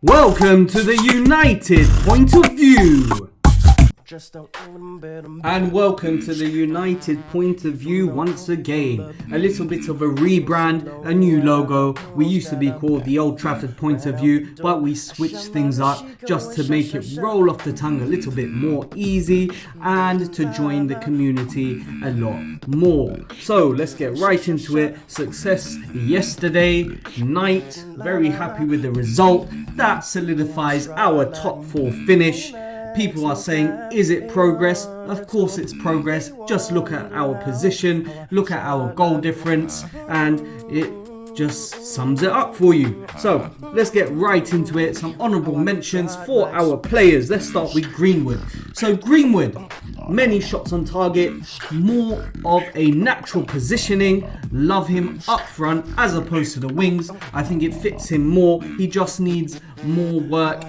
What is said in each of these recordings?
Welcome to the United Point of View. And welcome to the United Point of View once again. A little bit of a rebrand, a new logo. We used to be called the Old Trafford Point of View, but we switched things up just to make it roll off the tongue a little bit more easy and to join the community a lot more. So let's get right into it. Success yesterday night. Very happy with the result. That solidifies our top 4 finish. People are saying, is it progress? Of course it's progress. Just look at our position, look at our goal difference, and it just sums it up for you. So let's get right into it. Some honourable mentions for our players. Let's start with Greenwood. So Greenwood, many shots on target, more of a natural positioning. Love him up front as opposed to the wings. I think it fits him more. He just needs more work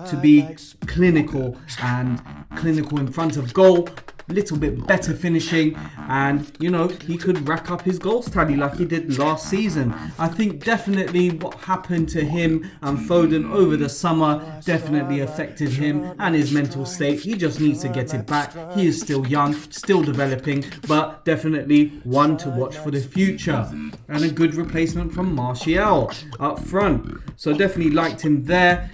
to be clinical in front of goal. Little bit better finishing, and he could rack up his goals tally like he did last season. I think definitely what happened to him and Foden over the summer definitely affected him and his mental state. He just needs to get it back. He is still young, still developing, but definitely one to watch for the future. And a good replacement from Martial up front. So definitely liked him there.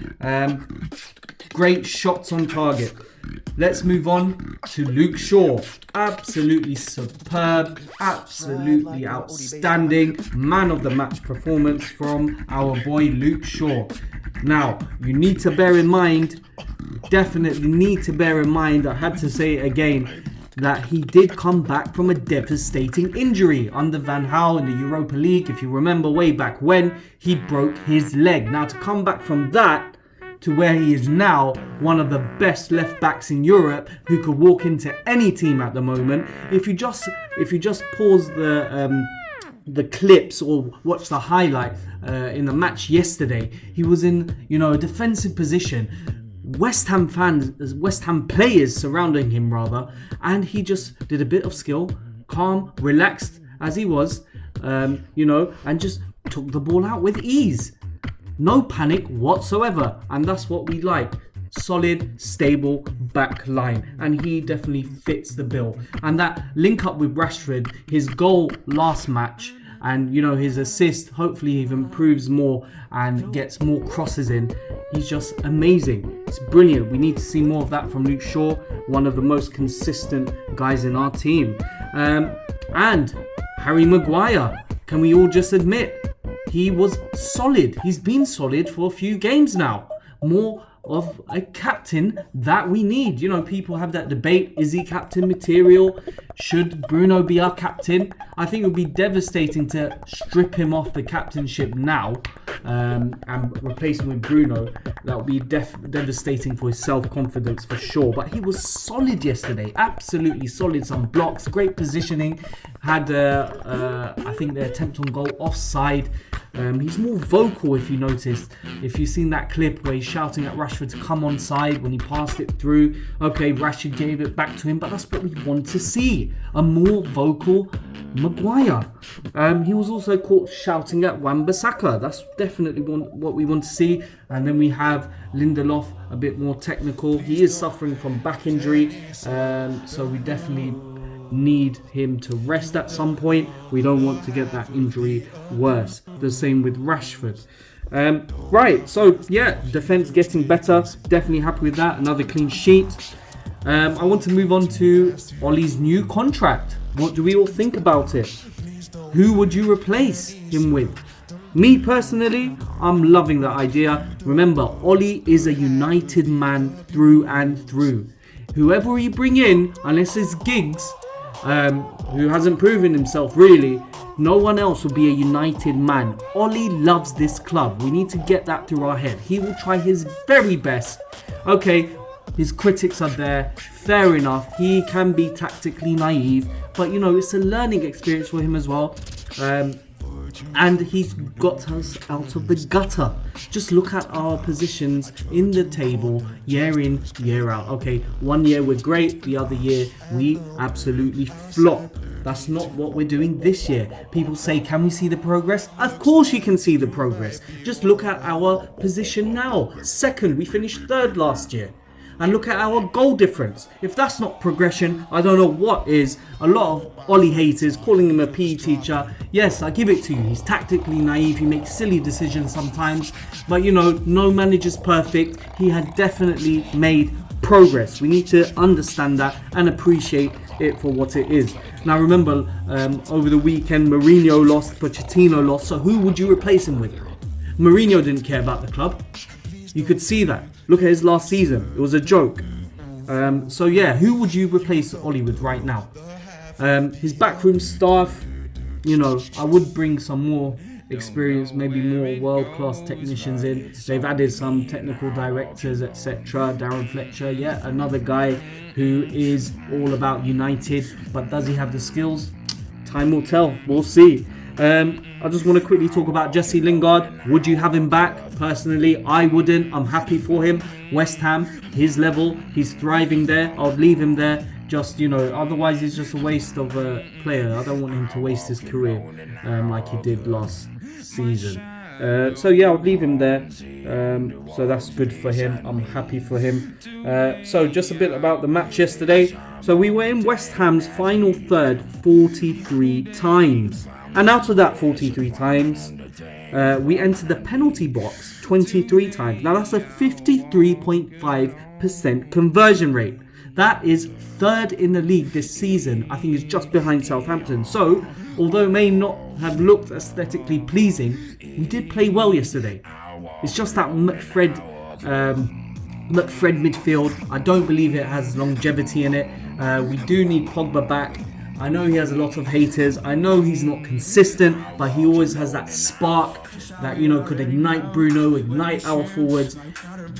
Great shots on target. Let's move on to Luke Shaw. Absolutely superb, absolutely outstanding man of the match performance from our boy Luke Shaw. Now, you need to bear in mind, definitely need to bear in mind, I had to say it again, that he did come back from a devastating injury under Van Gaal in the Europa League. If you remember way back when, he broke his leg. Now, to come back from that to where he is now, one of the best left backs in Europe, who could walk into any team at the moment. If you just pause the clips or watch the highlight in the match yesterday, he was in a defensive position. West Ham players surrounding him rather, and he just did a bit of skill, calm, relaxed as he was, and just took the ball out with ease. No panic whatsoever, and that's what we like. Solid, stable back line, and he definitely fits the bill. And that link up with Rashford, his goal last match, and his assist, hopefully he improves more and gets more crosses in. He's just amazing. It's brilliant. We need to see more of that from Luke Shaw, one of the most consistent guys in our team. And Harry Maguire, can we all just admit, he was solid. He's been solid for a few games now. More of a captain that we need. People have that debate. Is he captain material? Should Bruno be our captain? I think it would be devastating to strip him off the captainship now and replace him with Bruno. That would be devastating for his self-confidence for sure. But he was solid yesterday. Absolutely solid. Some blocks, great positioning. Had, I think, the attempt on goal offside. He's more vocal, if you noticed. If you've seen that clip where he's shouting at Rashford to come on side when he passed it through. Okay, Rashford gave it back to him, but that's what we want to see. A more vocal Maguire. He was also caught shouting at Wan-Bissaka. That's definitely what we want to see. And then we have Lindelof, a bit more technical. He is suffering from back injury, so we definitely need him to rest at some point. We don't want to get that injury worse. The same with Rashford. Right, so yeah, defense getting better. Definitely happy with that. Another clean sheet. I want to move on to Ollie's new contract. What do we all think about it? Who would you replace him with? Me personally, I'm loving the idea. Remember, Ollie is a United man through and through. Whoever you bring in, unless it's Giggs, who hasn't proven himself really, no one else will be a United man. Ollie loves this club. We need to get that through our head. He will try his very best. Okay, his critics are there. Fair enough. He can be tactically naive, but it's a learning experience for him as well. And he's got us out of the gutter. Just look at our positions in the table year in, year out. Okay, one year we're great, the other year we absolutely flop. That's not what we're doing this year. People say, can we see the progress? Of course you can see the progress. Just look at our position now. Second, we finished third last year. And look at our goal difference. If that's not progression, I don't know what is. A lot of Ollie haters calling him a PE teacher. Yes, I give it to you. He's tactically naive. He makes silly decisions sometimes. But you know, no manager's perfect. He had definitely made progress. We need to understand that and appreciate it for what it is. Now remember, over the weekend, Mourinho lost, Pochettino lost. So who would you replace him with? Mourinho didn't care about the club. You could see that. Look at his last season. It was a joke. So yeah, who would you replace Ollie with right now? His backroom staff, you know, I would bring some more experience, maybe more world-class technicians in. They've added some technical directors, etc. Darren Fletcher, yeah, another guy who is all about United, but does he have the skills? Time will tell. We'll see. I just want to quickly talk about Jesse Lingard. Would you have him back? Personally, I wouldn't. I'm happy for him. West Ham, his level, he's thriving there. I'll leave him there. Just, you know, otherwise he's just a waste of a player. I don't want him to waste his career like he did last season. So yeah, I'll leave him there. So that's good for him. I'm happy for him. So just a bit about the match yesterday. So we were in West Ham's final third 43 times. And out of that 43 times, we entered the penalty box 23 times. Now that's a 53.5% conversion rate. That is third in the league this season. I think it's just behind Southampton. So, although it may not have looked aesthetically pleasing, we did play well yesterday. It's just that McFred midfield. I don't believe it has longevity in it. We do need Pogba back. I know he has a lot of haters. I know he's not consistent, but he always has that spark that, you know, could ignite Bruno, ignite our forwards.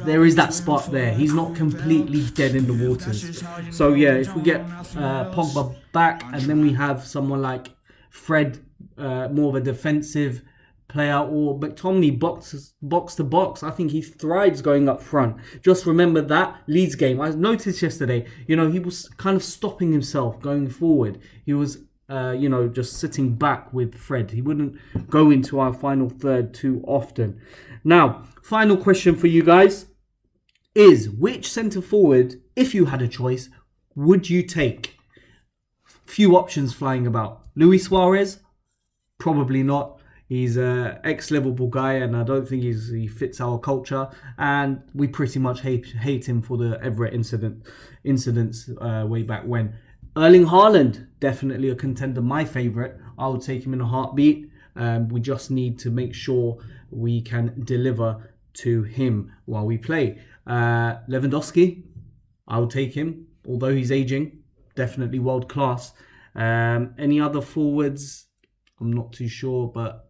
There is that spark there. He's not completely dead in the waters. So yeah, if we get Pogba back and then we have someone like Fred, more of a defensive player, or McTominay box to box, I think he thrives going up front. Just remember that Leeds game. I noticed yesterday, you know, he was kind of stopping himself going forward. He was, you know, just sitting back with Fred. He wouldn't go into our final third too often. Now, final question for you guys is, which centre forward, if you had a choice, would you take? Few options flying about. Luis Suarez? Probably not. He's an ex-Liverpool guy, and I don't think he fits our culture. And we pretty much hate him for the Everett incidents way back when. Erling Haaland, definitely a contender, my favourite. I would take him in a heartbeat. We just need to make sure we can deliver to him while we play. Lewandowski, I would take him, although he's aging. Definitely world class. Any other forwards? I'm not too sure, but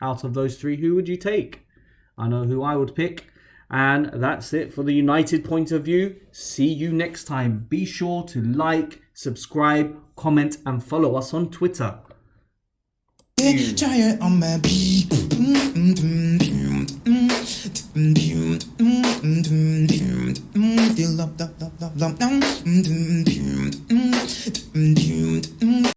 out of those three, who would you take? I know who I would pick. And that's it for the United point of view. See you next time. Be sure to like, subscribe, comment, and follow us on Twitter.